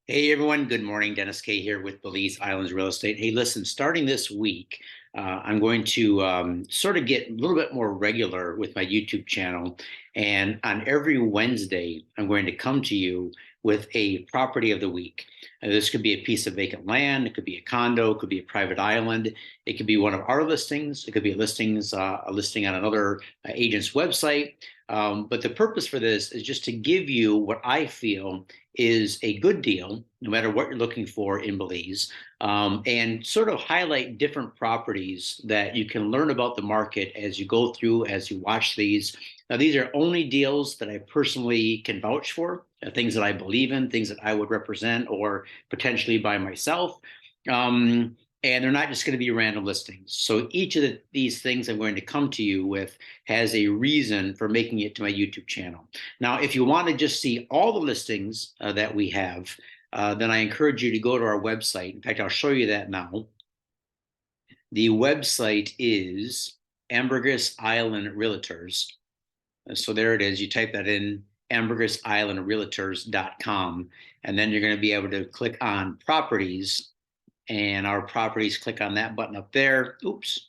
Hey everyone, good morning. Dennis Kaye here with Belize Islands Real Estate. Hey, listen, starting this week, I'm going to sort of get a little bit more regular with my YouTube channel. And on every Wednesday, I'm going to come to you with a property of the week. This could be a piece of vacant land, it could be a condo, it could be a private island, it could be one of our listings, it could be a listing on another agent's website. But the purpose for this is just to give you what I feel is a good deal, no matter what you're looking for in Belize, and sort of highlight different properties that you can learn about the market as you go through, as you watch these. Now, these are only deals that I personally can vouch for, things that I believe in, things that I would represent or potentially by myself. Um, and they're not just going to be random listings. So each of these things I'm going to come to you with has a reason for making it to my YouTube channel. Now, if you want to just see all the listings that we have, then I encourage you to go to our website. In fact, I'll show you that now. The website is Ambergris Island Realtors. So there it is. You type that in, ambergrisislandrealtors.com, and then you're going to be able to click on properties, and our properties, click on that button up there. Oops,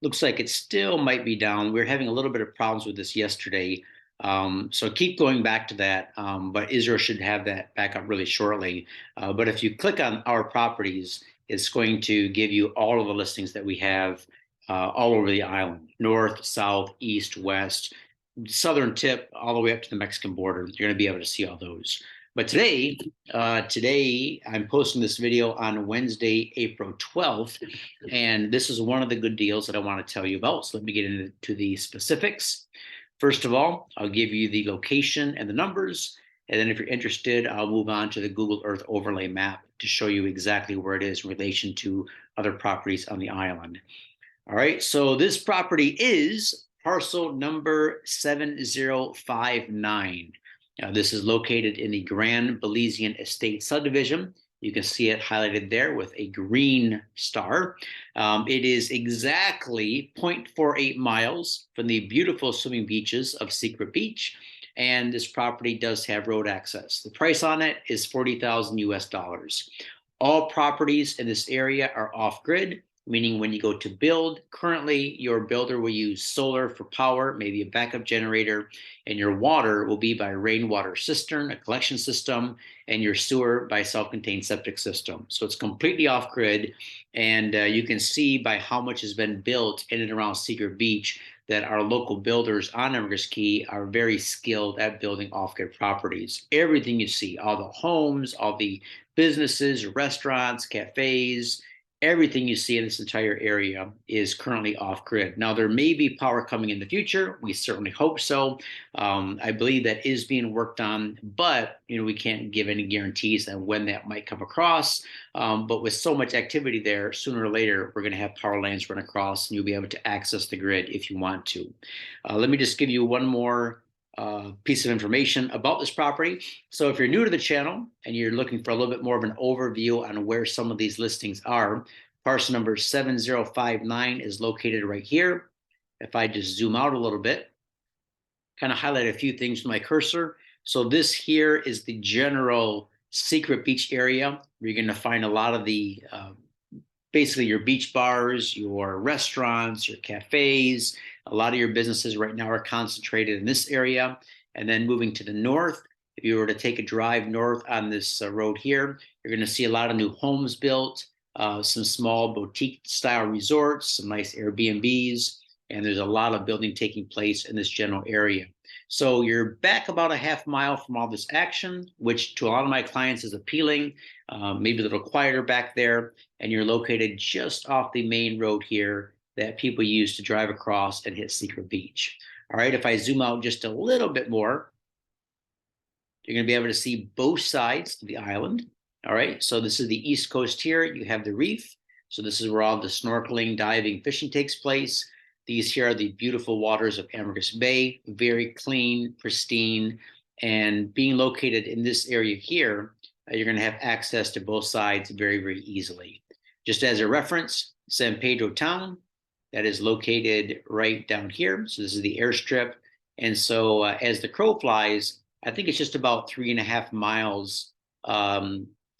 looks like it still might be down. We were having a little bit of problems with this yesterday. So keep going back to that. But Israel should have that back up really shortly. But if you click on our properties, it's going to give you all of the listings that we have all over the island, north, south, east, west, southern tip, all the way up to the Mexican border. You're going to be able to see all those. But today I'm posting this video on Wednesday, April 12th, and this is one of the good deals that I want to tell you about. So let me get into the specifics. First of all, I'll give you the location and the numbers, and then if you're interested, I'll move on to the Google Earth overlay map to show you exactly where it is in relation to other properties on the island. All right, so this property is parcel number 7059. Now, this is located in the Grand Belizean Estate subdivision. You can see it highlighted there with a green star. It is exactly 0.48 miles from the beautiful swimming beaches of Secret Beach, and this property does have road access. The price on it is 40,000 US dollars. All properties in this area are off-grid, meaning when you go to build, currently your builder will use solar for power, maybe a backup generator, and your water will be by rainwater cistern, a collection system, and your sewer by self-contained septic system. So it's completely off grid. And you can see by how much has been built in and around Secret Beach that our local builders on Ambergris Caye are very skilled at building off-grid properties. Everything you see, all the homes, all the businesses, restaurants, cafes, everything you see in this entire area is currently off grid. Now, there may be power coming in the future. We certainly hope so. I believe that is being worked on, but we can't give any guarantees on when that might come across. But with so much activity there, sooner or later, we're going to have power lines run across and you'll be able to access the grid if you want to. Let me just give you one more piece of information about this property. So if you're new to the channel and you're looking for a little bit more of an overview on where some of these listings are, parcel number 7059 is located right here. If I just zoom out a little bit, kind of highlight a few things with my cursor. So this here is the general Secret Beach area where you're going to find a lot of the basically your beach bars, your restaurants, your cafes. A lot of your businesses right now are concentrated in this area. And then moving to the north, if you were to take a drive north on this road here, you're going to see a lot of new homes built, some small boutique style resorts, some nice Airbnbs, and there's a lot of building taking place in this general area. So you're back about a half mile from all this action, which to a lot of my clients is appealing, maybe a little quieter back there, and you're located just off the main road here that people use to drive across and hit Secret Beach. All right, if I zoom out just a little bit more, you're going to be able to see both sides of the island. All right, so this is the east coast here. You have the reef. So this is where all the snorkeling, diving, fishing takes place. These here are the beautiful waters of Ambergris Bay, very clean, pristine, and being located in this area here, you're going to have access to both sides very, very easily. Just as a reference, San Pedro town, that is located right down here. So this is the airstrip. And so as the crow flies, I think it's just about 3.5 miles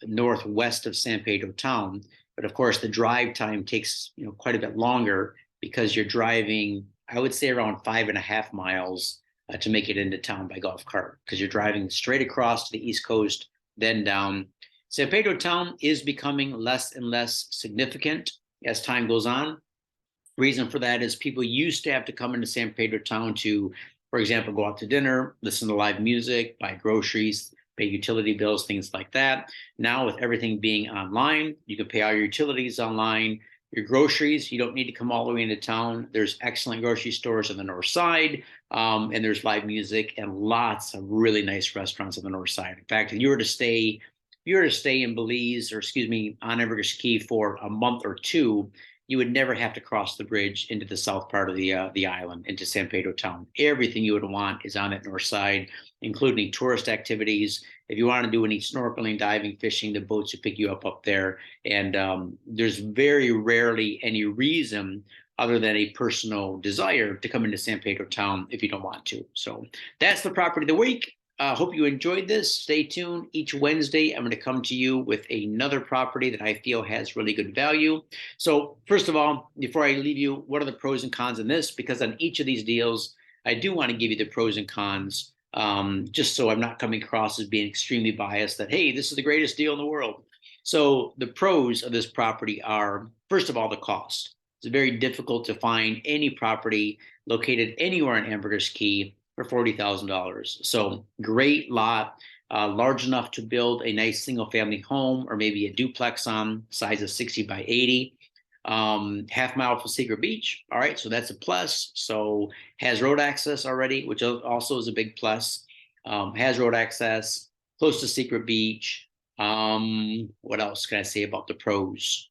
northwest of San Pedro town. But of course, the drive time takes quite a bit longer because you're driving, I would say, around 5.5 miles to make it into town by golf cart, because you're driving straight across to the East Coast, then down. San Pedro town is becoming less and less significant as time goes on. Reason for that is people used to have to come into San Pedro town to, for example, go out to dinner, listen to live music, buy groceries, pay utility bills, things like that. Now, with everything being online, you can pay all your utilities online. Your groceries, you don't need to come all the way into town. There's excellent grocery stores on the north side, and there's live music and lots of really nice restaurants on the north side. In fact, if you were to stay in Belize, or excuse me, on Ambergris Caye for a month or two, you would never have to cross the bridge into the south part of the island, into San Pedro town. Everything you would want is on that north side, including tourist activities. If you want to do any snorkeling, diving, fishing, the boats will pick you up there. And there's very rarely any reason other than a personal desire to come into San Pedro town if you don't want to. So that's the property of the week. Hope you enjoyed this. Stay tuned. Each Wednesday, I'm going to come to you with another property that I feel has really good value. So first of all, before I leave you, what are the pros and cons in this? Because on each of these deals, I do want to give you the pros and cons, just so I'm not coming across as being extremely biased that, hey, this is the greatest deal in the world. So the pros of this property are, first of all, the cost. It's very difficult to find any property located anywhere in Ambergris Caye for $40,000. So great lot, large enough to build a nice single family home or maybe a duplex on, size of 60 by 80. Half mile from Secret Beach. All right, so that's a plus. So has road access already, which also is a big plus. Has road access, close to Secret Beach. What else can I say about the pros?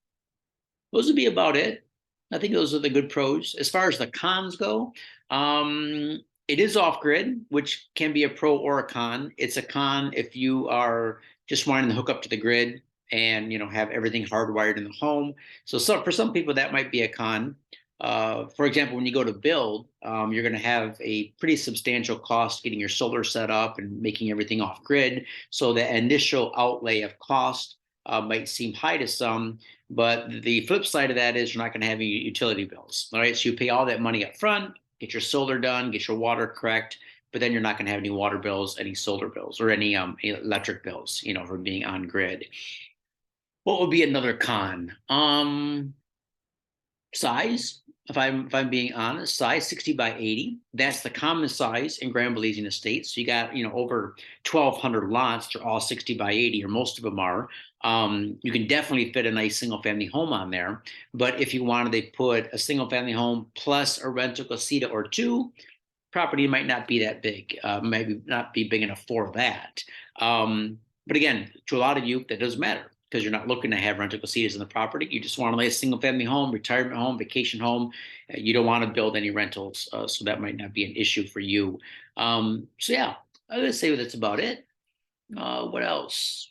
Those would be about it. I think those are the good pros. As far as the cons go, it is off-grid, which can be a pro or a con. It's a con if you are just wanting to hook up to the grid and have everything hardwired in the home. So for some people, that might be a con. For example, when you go to build, you're going to have a pretty substantial cost getting your solar set up and making everything off-grid. So the initial outlay of cost might seem high to some, but the flip side of that is you're not going to have any utility bills. All right, so you pay all that money up front, get your solar done, get your water correct, but then you're not going to have any water bills, any solar bills, or any electric bills, for being on grid. What would be another con? Size. If I'm being honest, size 60 by 80. That's the common size in Grand Belizean estates. So you got over 1,200 lots. They're all 60 by 80, or most of them are. You can definitely fit a nice single family home on there. But if you wanted to put a single family home plus a rental casita or two, property might not be that big. Maybe not be big enough for that. But again, to a lot of you, that doesn't matter, because you're not looking to have rental casitas in the property. You just want to lay a single family home, retirement home, vacation home. You don't want to build any rentals, so that might not be an issue for you. So yeah, I would say that's about it. What else?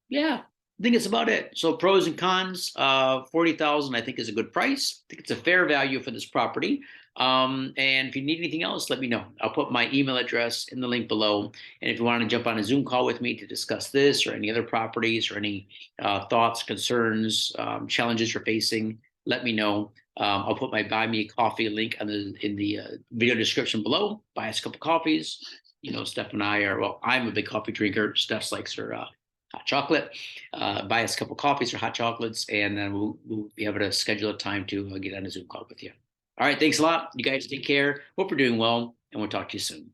Yeah, I think it's about it. So pros and cons, 40,000 I think is a good price. I think it's a fair value for this property. And if you need anything else, let me know. I'll put my email address in the link below. And if you want to jump on a Zoom call with me to discuss this or any other properties or any thoughts, concerns, challenges you're facing, let me know. I'll put my Buy Me a Coffee link in the video description below. Buy us a couple coffees. Steph and I are, well, I'm a big coffee drinker. Steph likes her hot chocolate. Buy us a couple coffees or hot chocolates, and then we'll be able to schedule a time to get on a Zoom call with you. All right, thanks a lot. You guys take care. Hope you're doing well, and we'll talk to you soon.